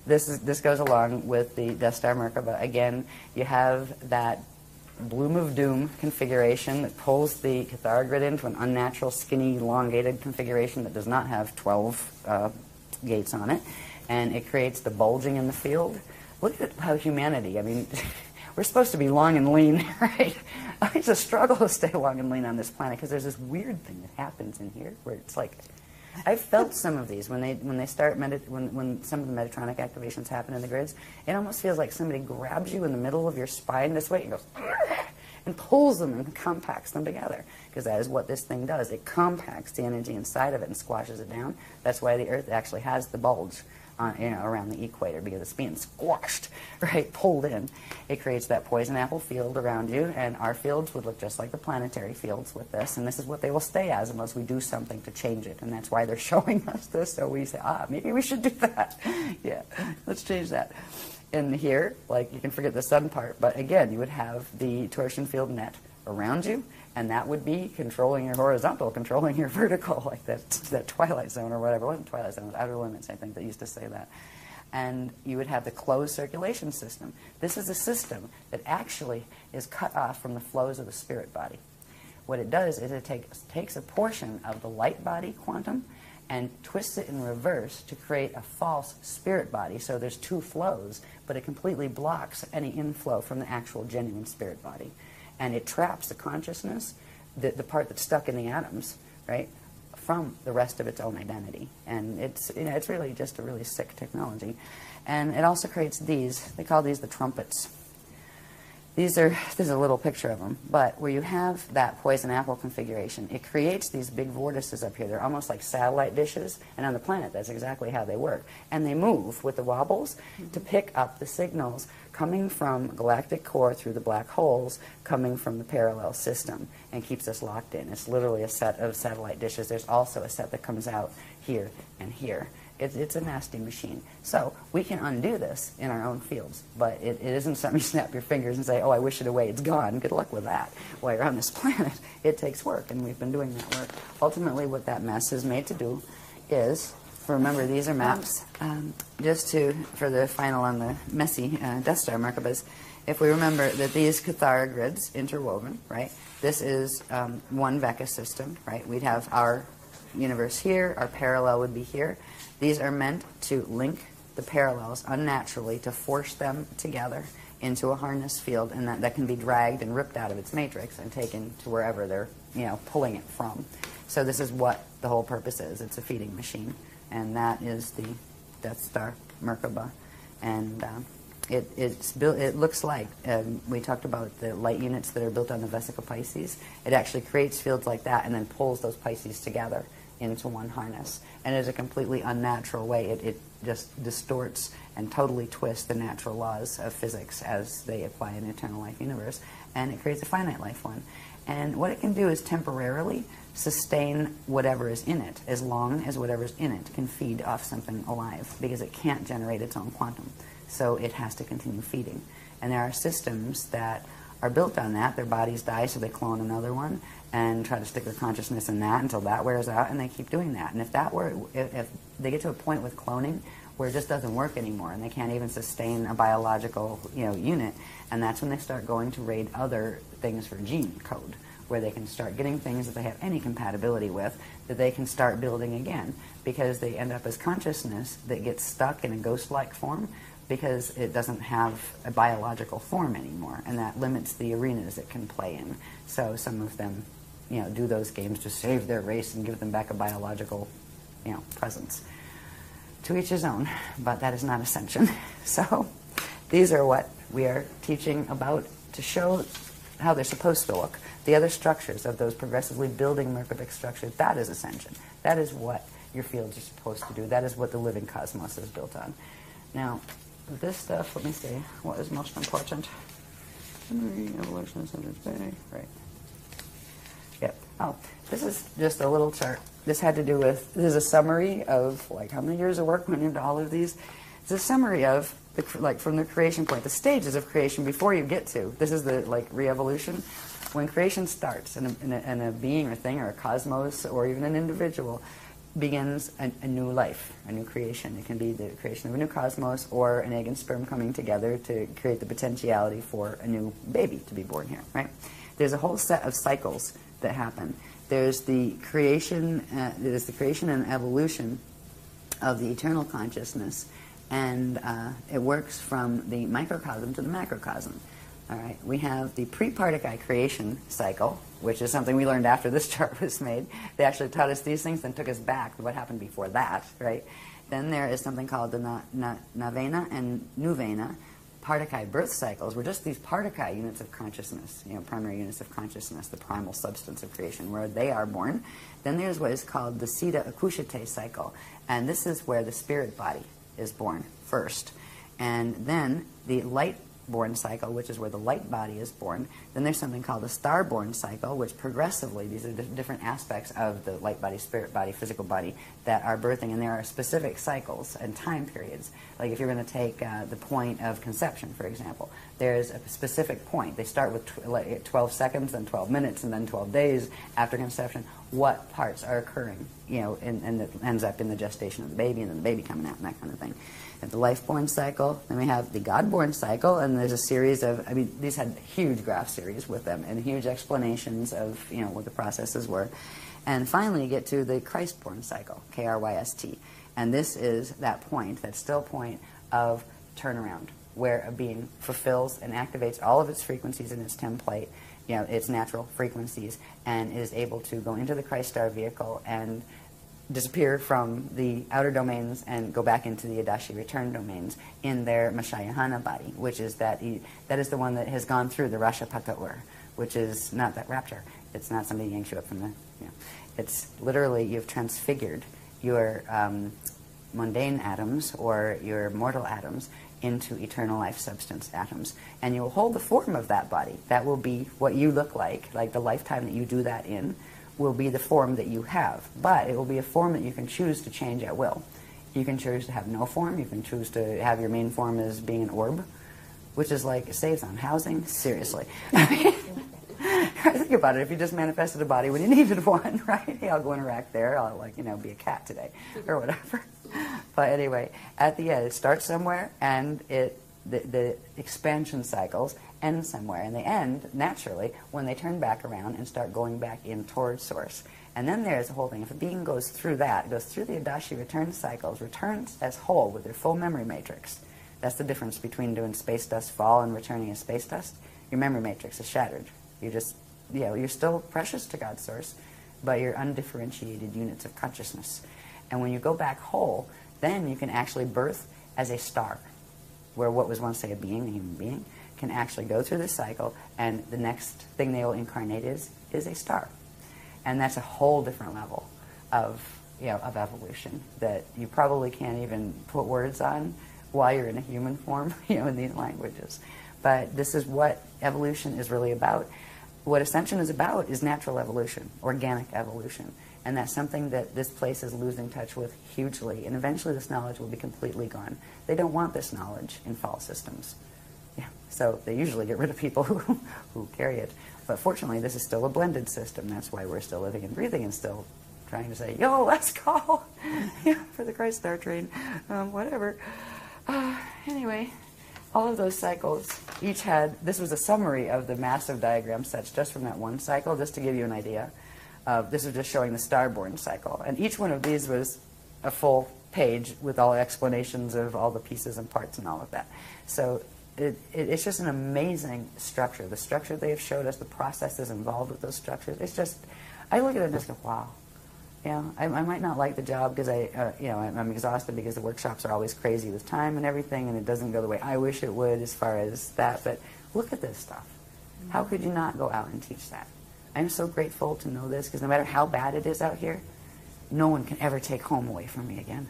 this goes along with the Death Star Merkaba. Again, you have that bloom of doom configuration that pulls the Cathara grid into an unnatural, skinny, elongated configuration that does not have 12 gates on it, and it creates the bulging in the field. Look at how humanity, I mean, we're supposed to be long and lean, right? It's a struggle to stay long and lean on this planet because there's this weird thing that happens in here where it's like, I've felt some of these when they start when some of the Metatronic activations happen in the grids. It almost feels like somebody grabs you in the middle of your spine this way and goes and pulls them and compacts them together, because that is what this thing does. It compacts the energy inside of it and squashes it down. That's why the Earth actually has the bulge around the equator, because it's being squashed, right, pulled in. It creates that poison apple field around you, and our fields would look just like the planetary fields with this, and this is what they will stay as unless we do something to change it, and that's why they're showing us this, so we say, maybe we should do that. Yeah, let's change that. And here, like, you can forget the sun part, but again, you would have the torsion field net around you, and that would be controlling your horizontal, controlling your vertical, like that Twilight Zone or whatever. It wasn't Twilight Zone, it was Outer Limits, I think, that used to say that. And you would have the closed circulation system. This is a system that actually is cut off from the flows of the spirit body. What it does is it takes a portion of the light body quantum and twists it in reverse to create a false spirit body. So there's two flows, but it completely blocks any inflow from the actual genuine spirit body. And it traps the consciousness, the part that's stuck in the atoms, right, from the rest of its own identity. And it's really just a really sick technology. And it also creates these. They call these the trumpets. This is a little picture of them, but where you have that poison apple configuration, it creates these big vortices up here. They're almost like satellite dishes, and on the planet, that's exactly how they work. And they move with the wobbles to pick up the signals coming from galactic core through the black holes, coming from the parallel system, and keeps us locked in. It's literally a set of satellite dishes. There's also a set that comes out here and here. It's a nasty machine. So we can undo this in our own fields, but it isn't something you snap your fingers and say, oh, I wish it away, it's gone. Good luck with that. While you're on this planet, it takes work, and we've been doing that work. Ultimately, what that mess is made to do is, remember, these are maps, for the final on the messy Death Star Merkabas, if we remember that these Cathara grids interwoven, right, this is one Vecca system, right? We'd have our universe here, our parallel would be here. These are meant to link the parallels unnaturally, to force them together into a harness field, and that can be dragged and ripped out of its matrix and taken to wherever they're pulling it from. So this is what the whole purpose is. It's a feeding machine, and that is the Death Star Merkaba. And it's built. It looks like we talked about the light units that are built on the Vesica Pisces. It actually creates fields like that and then pulls those Pisces together into one harness, and it's a completely unnatural way. It just distorts and totally twists the natural laws of physics as they apply in the eternal life universe, and it creates a finite life one. And what it can do is temporarily sustain whatever is in it, as long as whatever's in it can feed off something alive, because it can't generate its own quantum. So it has to continue feeding. And there are systems that are built on that. Their bodies die, so they clone another one and try to stick their consciousness in that until that wears out, and they keep doing that. And if they get to a point with cloning where it just doesn't work anymore, and they can't even sustain a biological unit, and that's when they start going to raid other things for gene code, where they can start getting things that they have any compatibility with that they can start building again, because they end up as consciousness that gets stuck in a ghost-like form because it doesn't have a biological form anymore, and that limits the arenas it can play in. So some of them do those games to save their race and give them back a biological presence. To each his own, but that is not ascension. So these are what we are teaching about to show how they're supposed to look. The other structures of those progressively building Merkabic structures, that is ascension. That is what your fields are supposed to do. That is what the living cosmos is built on. Now, this stuff, let me see, what is most important? Re-Evolution of right. Yep. Oh, this is just a little chart. This had to do with, this is a summary of like how many years of work went into all of these. It's a summary of, from the creation point, the stages of creation before you get to. This is the re-evolution. When creation starts, and a being or thing or a cosmos or even an individual begins a new life, a new creation. It can be the creation of a new cosmos or an egg and sperm coming together to create the potentiality for a new baby to be born here, right? There's a whole set of cycles that happen. There's the creation and evolution of the eternal consciousness, and it works from the microcosm to the macrocosm. All right, we have the pre-Partikai creation cycle, which is something we learned after this chart was made. They actually taught us these things, then took us back to what happened before that, right? Then there is something called the Navena and Nuvena Partikai birth cycles. Were just these Partikai units of consciousness, primary units of consciousness, the primal substance of creation, where they are born. Then there's what is called the Siddha Akushate cycle, and this is where the spirit body is born first. And then the light-born cycle, which is where the light body is born. Then there's something called the star-born cycle, which progressively, these are different aspects of the light body, spirit body, physical body that are birthing, and there are specific cycles and time periods. Like if you're going to take the point of conception, for example, there's a specific point. They start with 12 seconds, then 12 minutes, and then 12 days after conception. What parts are occurring, and it ends up in the gestation of the baby, and then the baby coming out, and that kind of thing. And the life-born cycle, then we have the God-born cycle, and there's a series of, these had huge graph series with them, and huge explanations of, what the processes were. And finally, you get to the Christ-born cycle, K-R-Y-S-T. And this is that point, that still point of turnaround, where a being fulfills and activates all of its frequencies in its template, its natural frequencies, and is able to go into the Christ star vehicle and disappear from the outer domains and go back into the Adashi return domains in their Mashayahana body, which is that is the one that has gone through the Rashapata Ur, which is not that rapture. It's not somebody yanks you up from the, it's literally you've transfigured your mundane atoms or your mortal atoms into eternal life substance atoms. And you will hold the form of that body. That will be what you look like the lifetime that you do that in will be the form that you have. But it will be a form that you can choose to change at will. You can choose to have no form. You can choose to have your main form as being an orb, which is like, it saves on housing. Seriously. Think about it. If you just manifested a body when you needed one, right? Hey, I'll go interact there. I'll, be a cat today or whatever. But anyway, at the end, it starts somewhere, and the expansion cycles end somewhere, and they end naturally when they turn back around and start going back in towards source. And then there's the whole thing. If a being goes through that, goes through the Adashi return cycles, returns as whole with their full memory matrix. That's the difference between doing space dust fall and returning as space dust. Your memory matrix is shattered. You just, you're still precious to God's source, but you're undifferentiated units of consciousness. And when you go back whole, then you can actually birth as a star, where what was once, say, a human being, can actually go through this cycle, and the next thing they will incarnate is a star. And that's a whole different level of evolution that you probably can't even put words on while you're in a human form, in these languages. But this is what evolution is really about. What Ascension is about is natural evolution, organic evolution. And that's something that this place is losing touch with hugely. And eventually this knowledge will be completely gone. They don't want this knowledge in fall systems. So they usually get rid of people who carry it. But fortunately, this is still a blended system. That's why we're still living and breathing and still trying to say, yo, let's call for the Christ Star train, whatever. Anyway, all of those cycles each had, this was a summary of the massive diagram sets just from that one cycle, just to give you an idea. This is just showing the star-born cycle. And each one of these was a full page with all explanations of all the pieces and parts and all of that. So it's just an amazing structure. The structure they have showed us, the processes involved with those structures, it's just, I look at it and just go, wow. I might not like the job because I'm exhausted because the workshops are always crazy with time and everything, and it doesn't go the way I wish it would as far as that. But look at this stuff. How could you not go out and teach that? I'm so grateful to know this, because no matter how bad it is out here, no one can ever take home away from me again.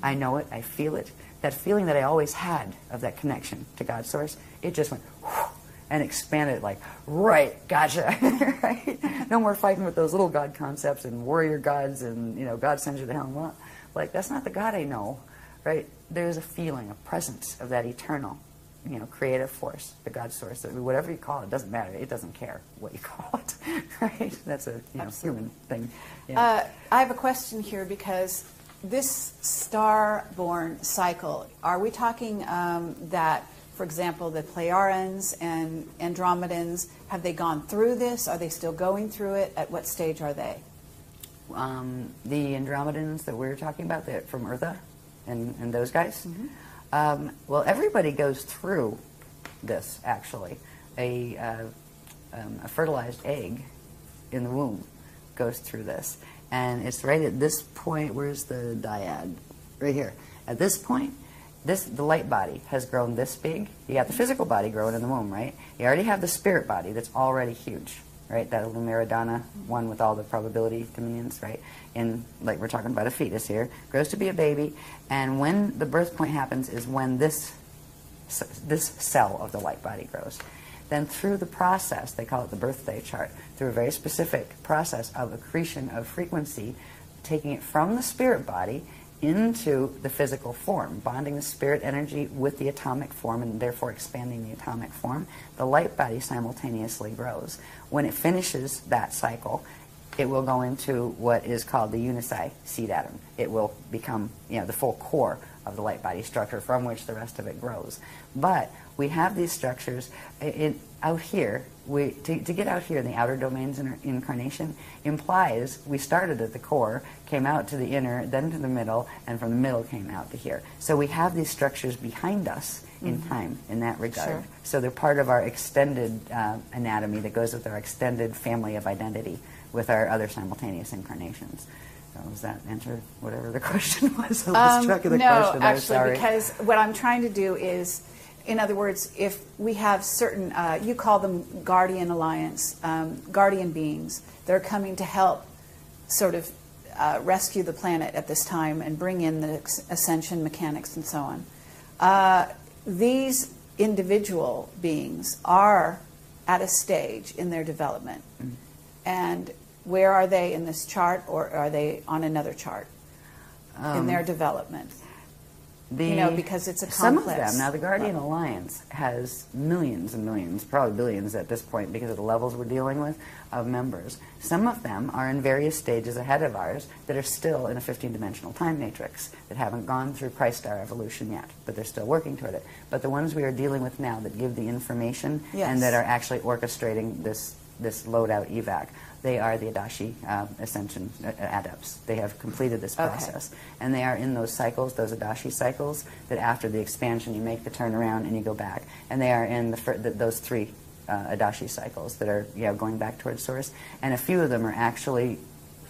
I know it. I feel it. That feeling that I always had of that connection to God's source, it just went whoosh, and expanded like, right, gotcha. Right? No more fighting with those little God concepts and warrior gods and, God sends you to hell and what. Like, that's not the God I know, right? There's a feeling, a presence of that eternal creative force, the God source, whatever you call it, doesn't matter. It doesn't care what you call it, right? That's a human thing. Yeah. I have a question here, because this star-born cycle, are we talking that, for example, the Pleiadians and Andromedans, have they gone through this? Are they still going through it? At what stage are they? The Andromedans that we're talking about, from Eartha and those guys, well, everybody goes through this, actually. A fertilized egg in the womb goes through this. And it's right at this point. Where's the dyad? Right here. At this point, the light body has grown this big. You got the physical body growing in the womb, right? You already have the spirit body that's already huge, right? That Lumiridana one with all the probability dominions, right? And like we're talking about a fetus here, grows to be a baby. And when the birth point happens is when this cell of the light body grows. Then through the process, they call it the birthday chart, through a very specific process of accretion of frequency, taking it from the spirit body into the physical form, bonding the spirit energy with the atomic form and therefore expanding the atomic form, the light body simultaneously grows. When it finishes that cycle, it will go into what is called the unici seed atom. It will become, the full core of the light body structure from which the rest of it grows. But we have these structures out here. To get out here in the outer domains in incarnation implies we started at the core, came out to the inner, then to the middle, and from the middle came out to here. So we have these structures behind us in time in that regard. Sure. So they're part of our extended anatomy that goes with our extended family of identity with our other simultaneous incarnations. Does that answer whatever the question was? I lost track of the question. No, actually, sorry. Because what I'm trying to do is, in other words, if we have certain, you call them guardian alliance, guardian beings, they're coming to help sort of rescue the planet at this time and bring in the ascension mechanics and so on. These individual beings are at a stage in their development. And where are they in this chart, or are they on another chart in their development? Because it's a complex. Some of them, now the Guardian Alliance has millions and millions, probably billions at this point because of the levels we're dealing with, of members. Some of them are in various stages ahead of ours that are still in a 15-dimensional time matrix, that haven't gone through Christ star evolution yet, but they're still working toward it. But the ones we are dealing with now that give the information and that are actually orchestrating this load-out evac, they are the Adashi Ascension Adepts. They have completed this process. And they are in those cycles, those Adashi cycles, that after the expansion you make the turnaround and you go back. And they are in those three Adashi cycles that are going back towards Source. And a few of them are actually,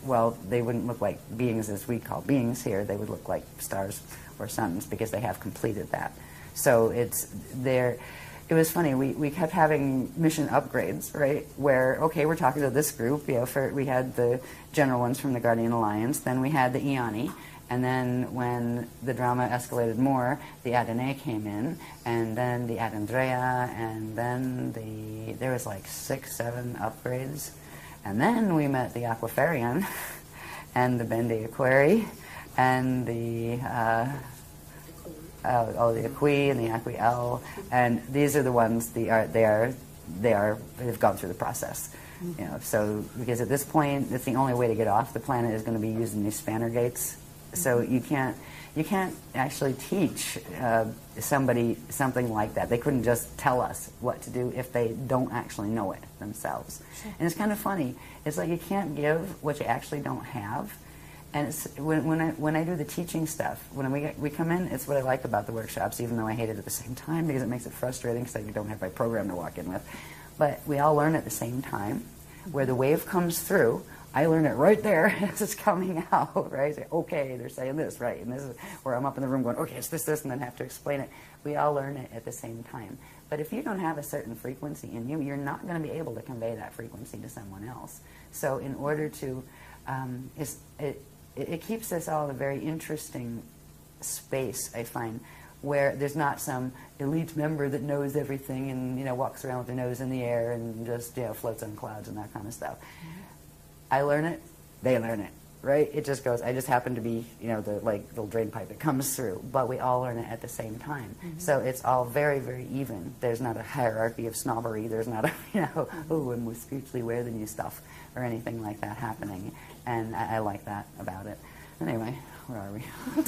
well, they wouldn't look like beings as we call beings here. They would look like stars or suns because they have completed that. So it was funny, we kept having mission upgrades, right, where, okay, we're talking to this group, we had the general ones from the Guardian Alliance, then we had the Iani, and then when the drama escalated more, the Adene came in, and then the Adandrea, and then there was like 6, 7 upgrades, and then we met the Aquafarian, and the Bende Aquari, and the the Aqui and the Aqui-L, and these are the ones they've gone through the process. So because at this point, it's the only way to get off the planet is going to be using these spanner gates. So you can't actually teach somebody something like that. They couldn't just tell us what to do if they don't actually know it themselves. Sure. And it's kind of funny. It's like you can't give what you actually don't have. And it's, when I do the teaching stuff, when we come in, it's what I like about the workshops, even though I hate it at the same time because it makes it frustrating because I don't have my program to walk in with. But we all learn at the same time. Where the wave comes through, I learn it right there as it's coming out, right? Say, okay, they're saying this, right? And this is where I'm up in the room going, okay, it's this, and then have to explain it. We all learn it at the same time. But if you don't have a certain frequency in you, you're not going to be able to convey that frequency to someone else. So in order to, it keeps us all in a very interesting space, I find, where there's not some elite member that knows everything and walks around with their nose in the air and just floats on clouds and that kind of stuff. I learn it, they learn it. right? It just goes, I just happen to be, you know, the like little drain pipe that comes through, but we all learn it at the same time. So it's all very, very even. There's not a hierarchy of snobbery. There's not a, you know, oh, I'm more spiritually aware than you stuff or anything like that happening. And I like that about it. Anyway, where are we?